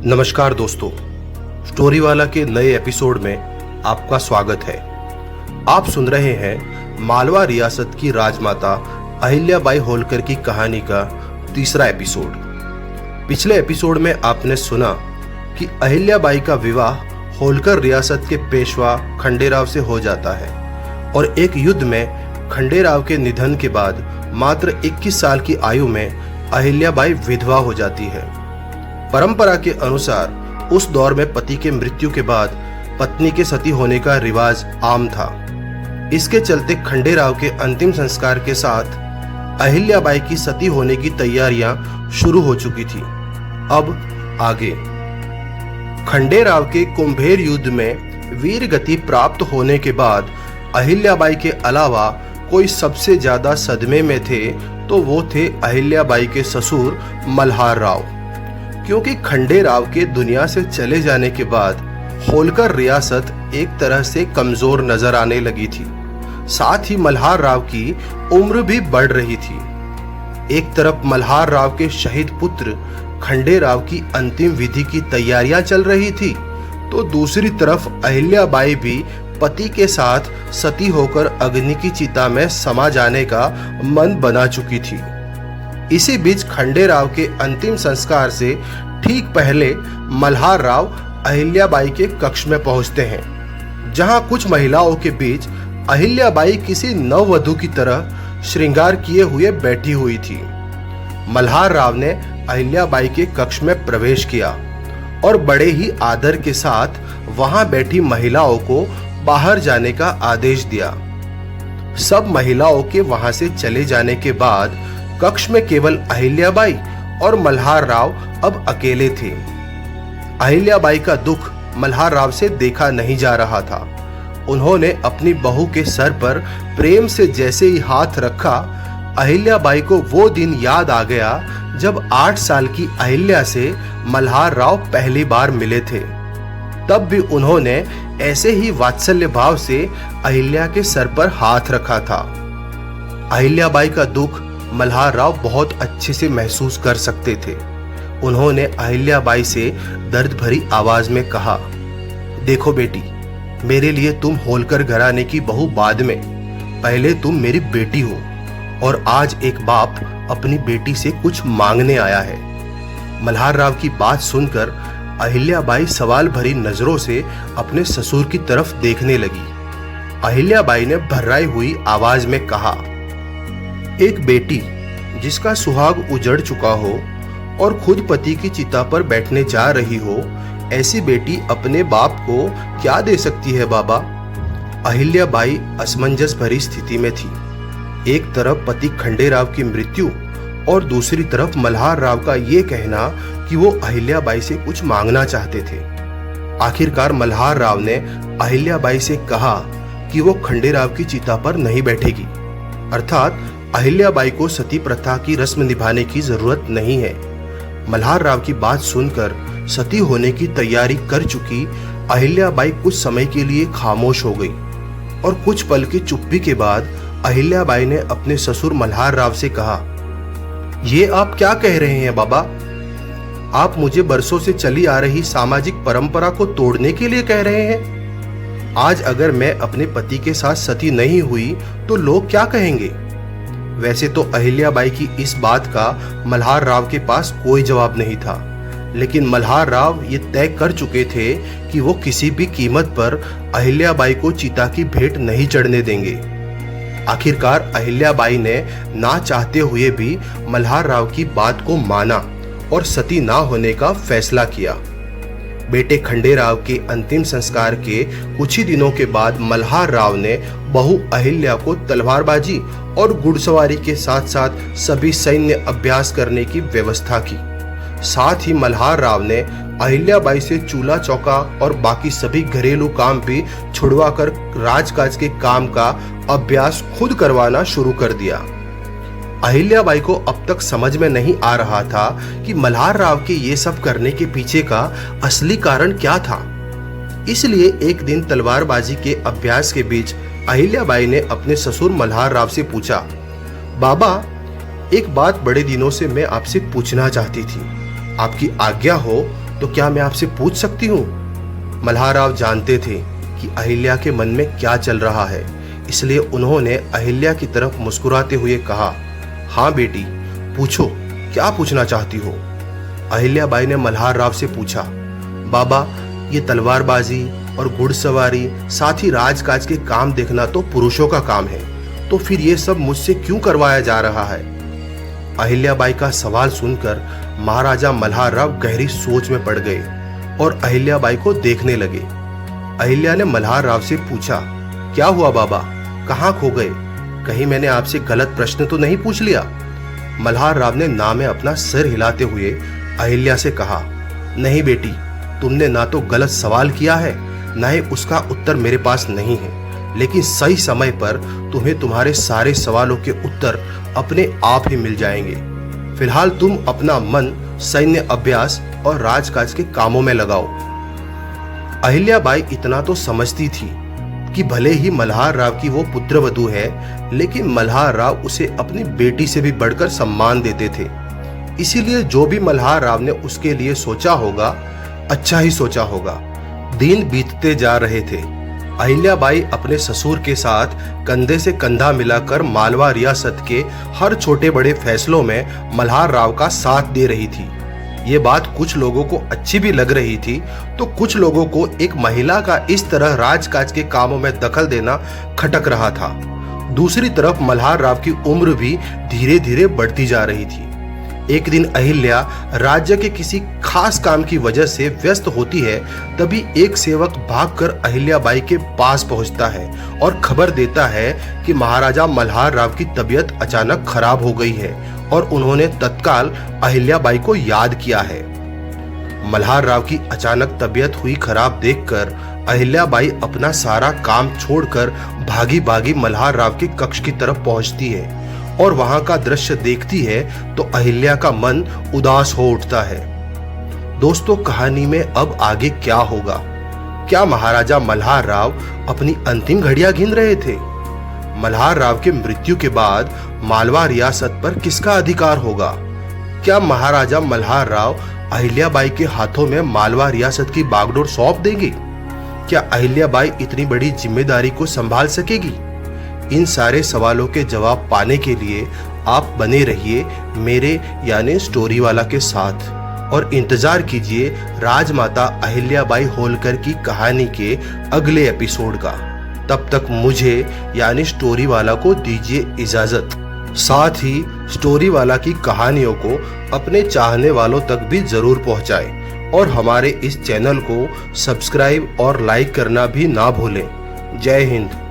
नमस्कार दोस्तों, स्टोरी वाला के नए एपिसोड में आपका स्वागत है। आप सुन रहे हैं मालवा रियासत की राजमाता अहिल्याबाई होलकर की कहानी का तीसरा एपिसोड। पिछले एपिसोड में आपने सुना कि अहिल्याबाई का विवाह होलकर रियासत के पेशवा खंडेराव से हो जाता है और एक युद्ध में खंडेराव के निधन के बाद मात्र 21 साल की आयु में अहिल्याबाई विधवा हो जाती है। परंपरा के अनुसार उस दौर में पति के मृत्यु के बाद पत्नी के सती होने का रिवाज आम था। इसके चलते खंडेराव के अंतिम संस्कार के साथ अहिल्याबाई की सती होने की तैयारियां शुरू हो चुकी थी। अब आगे खंडेराव के कुंभेर युद्ध में वीर गति प्राप्त होने के बाद अहिल्याबाई के अलावा कोई सबसे ज्यादा सदमे में थे तो वो थे अहिल्याबाई के ससुर मल्हार राव, क्योंकि खंडेराव के दुनिया से चले जाने के बाद होलकर रियासत एक तरह से कमजोर नजर आने लगी थी। साथ ही मल्हार राव की उम्र भी बढ़ रही थी। एक तरफ मल्हार राव के शहीद पुत्र खंडेराव की अंतिम विधि की तैयारियां चल रही थी, तो दूसरी तरफ अहिल्याबाई भी पति के साथ सती होकर अग्नि की चिता में समा जाने का मन बना चुकी थी। इसी बीच खंडेराव के अंतिम संस्कार से ठीक पहले मल्हार राव अहिल्याबाई के कक्ष में पहुंचते हैं, जहां कुछ महिलाओं के बीच अहिल्याबाई किसी नववधू की तरह श्रृंगार किए हुए बैठी हुई थी। मल्हार राव ने अहिल्याबाई के कक्ष में प्रवेश किया और बड़े ही आदर के साथ वहां बैठी महिलाओं को बाहर जाने का आदेश दिया। सब महिलाओं के वहां से चले जाने के बाद कक्ष में केवल अहिल्याबाई और मल्हार राव अब अकेले थे। अहिल्याबाई का दुख मल्हार राव से देखा नहीं जा रहा था। उन्होंने अपनी बहू के सर पर प्रेम से जैसे ही हाथ रखा, अहिल्याबाई को वो दिन याद आ गया जब 8 साल की अहिल्या से मल्हार राव पहली बार मिले थे। तब भी उन्होंने ऐसे ही वात्सल्य भाव से अहिल्या के सर पर हाथ रखा था। अहिल्याबाई का दुख मल्हार राव बहुत अच्छे से महसूस कर सकते थे। उन्होंने अहिल्याबाई से दर्द भरी आवाज में कहा, देखो बेटी, मेरे लिए तुम होलकर घराने की बहू बाद में, पहले तुम मेरी बेटी हो और आज एक बाप अपनी बेटी से कुछ मांगने आया है। मल्हार राव की बात सुनकर अहिल्याबाई सवाल भरी नजरों से अपने ससुर की तरफ देखने लगी। अहिल्याबाई ने भर्राई हुई आवाज में कहा, एक बेटी जिसका सुहाग उजड़ चुका हो और खुद पति की चिता पर बैठने जा रही हो, ऐसी बेटी अपने बाप को क्या दे सकती है बाबा? अहिल्याबाई असमंजस भरी स्थिति में थी। एक तरफ पति खंडेराव की मृत्यु और दूसरी तरफ मल्हार राव का ये कहना कि वो अहिल्याबाई से कुछ मांगना चाहते थे। आखिरकार मल्हार राव ने अहिल्याबाई से कहा कि वो खंडेराव की चिता पर नहीं बैठेगी, अर्थात अहिल्याबाई को सती प्रथा की रस्म निभाने की जरूरत नहीं है। मल्हार राव की बात सुनकर सती होने की तैयारी कर चुकी अहिल्याबाई कुछ समय के लिए खामोश हो गई और कुछ पल की चुप्पी के बाद अहिल्याबाई ने अपने ससुर मल्हार राव से कहा, ये आप क्या कह रहे हैं बाबा? आप मुझे बरसों से चली आ रही सामाजिक परंपरा को तोड़ने के लिए कह रहे हैं? आज अगर मैं अपने पति के साथ सती नहीं हुई तो लोग क्या कहेंगे? वैसे तो अहिल्याबाई की इस बात का मल्हार राव के पास कोई जवाब नहीं था, लेकिन मल्हार राव ये तय कर चुके थे कि वो किसी भी कीमत पर अहिल्याबाई को चिता की भेंट नहीं चढ़ने देंगे। आखिरकार अहिल्याबाई ने ना चाहते हुए भी मल्हार राव की बात को माना और सती ना होने का फैसला किया। बेटे खंडेराव के अंतिम संस्कार के कुछ ही दिनों के बाद मल्हार राव ने बहू अहिल्या को तलवारबाजी और घुड़सवारी के साथ साथ सभी सैन्य अभ्यास करने की व्यवस्था की। साथ ही मल्हार राव ने अहिल्याबाई से चूल्हा चौका और बाकी सभी घरेलू काम भी छुड़वाकर राजकाज के काम का अभ्यास खुद करवाना शुरू कर दिया। अहिल्याबाई को अब तक समझ में नहीं आ रहा था कि मल्हार राव के ये सब करने के पीछे का असली कारण क्या था। इसलिए एक दिन तलवारबाजी के अभ्यास के बीच अहिल्याबाई ने अपने ससुर मल्हार राव से पूछा, बाबा, एक बात बड़े दिनों से मैं आपसे पूछना चाहती थी। आपकी आज्ञा हो तो क्या मैं आपसे पूछ सकती हूँ? मल्हारराव जानते थे कि अहिल्या के मन में क्या चल रहा है, इसलिए उन्होंने अहिल्या की तरफ मुस्कुराते हुए कहा, हाँ बेटी, पूछो, क्या पूछना चाहती हो? अहिल्याबाई ने मल्हारराव से पूछा, बाबा, ये तलवारबाजी और घुड़सवारी साथ ही राजकाज के काम देखना तो पुरुषों का काम है, तो फिर ये सब मुझसे क्यों करवाया जा रहा है? अहिल्याबाई का सवाल सुनकर महाराजा मल्हारराव गहरी सोच में पड़ गए और अहिल्याबाई को देखने लगे। अहिल्या ने मल्हारराव से पूछा, क्या हुआ बाबा, कहाँ खो गए? कहीं मैंने आपसे गलत प्रश्न तो नहीं पूछ लिया? मल्हारराव ने ना में अपना सिर हिलाते हुए अहिल्या से कहा, नहीं बेटी, तुमने ना तो गलत सवाल किया है, ना ही उसका उत्तर मेरे पास नहीं है, लेकिन सही समय पर तुम्हें तुम्हारे सारे सवालों के उत्तर अपने आप ही मिल जाएंगे। फिलहाल तुम अपना मन सैन्य अभ्यास और राजकाज के कामों में लगाओ। अहिल्याबाई इतना तो समझती थी कि भले ही मल्हारराव की वो पुत्रवधू है, लेकिन मल्हारराव उसे अपनी बेटी से भी बढ़कर सम्मान देते थे। इसीलिए जो भी मल्हारराव ने उसके लिए सोचा होगा, अच्छा ही सोचा होगा। दिन बीतते जा रहे थे। अहिल्याबाई अपने ससुर के साथ कंधे से कंधा मिलाकर मालवा रियासत के हर छोटे बड़े फैसलों में मल्हारराव का साथ दे रही थी। ये बात कुछ लोगों को अच्छी भी लग रही थी, तो कुछ लोगों को एक महिला का इस तरह राजकाज के कामों में दखल देना खटक रहा था। दूसरी तरफ मल्हारराव की उम्र भी धीरे धीरे बढ़ती जा रही थी। एक दिन अहिल्या राज्य के किसी खास काम की वजह से व्यस्त होती है, तभी एक सेवक भागकर अहिल्याबाई के पास पहुंचता है और खबर देता है कि महाराजा मल्हारराव की तबीयत अचानक खराब हो गई है और उन्होंने तत्काल अहिल्याबाई को याद किया है। मल्हारराव की अचानक तबीयत हुई खराब देखकर अहिल्याबाई अपना सारा काम छोड़कर भागी भागी मल्हारराव के कक्ष की तरफ पहुंचती है और वहां का दृश्य देखती है तो अहिल्या का मन उदास हो उठता है। दोस्तों, कहानी में अब आगे क्या होगा? क्या महाराजा मल्हारराव अपनी अंतिम घड़ियां गिन रहे थे? मल्हारराव के मृत्यु के बाद मालवा रियासत पर किसका अधिकार होगा? क्या महाराजा मल्हारराव अहिल्याबाई के हाथों में मालवा रियासत की बागडोर सौंप देंगे? क्या अहिल्याबाई इतनी बड़ी जिम्मेदारी को संभाल सकेगी? इन सारे सवालों के जवाब पाने के लिए आप बने रहिए मेरे यानी स्टोरी वाला के साथ और इंतजार कीजिए राजमाता अहिल्याबाई होलकर की कहानी के अगले एपिसोड का। तब तक मुझे यानी स्टोरी वाला को दीजिए इजाजत। साथ ही स्टोरी वाला की कहानियों को अपने चाहने वालों तक भी जरूर पहुंचाएं और हमारे इस चैनल को सब्सक्राइब और लाइक करना भी ना भूलें। जय हिंद।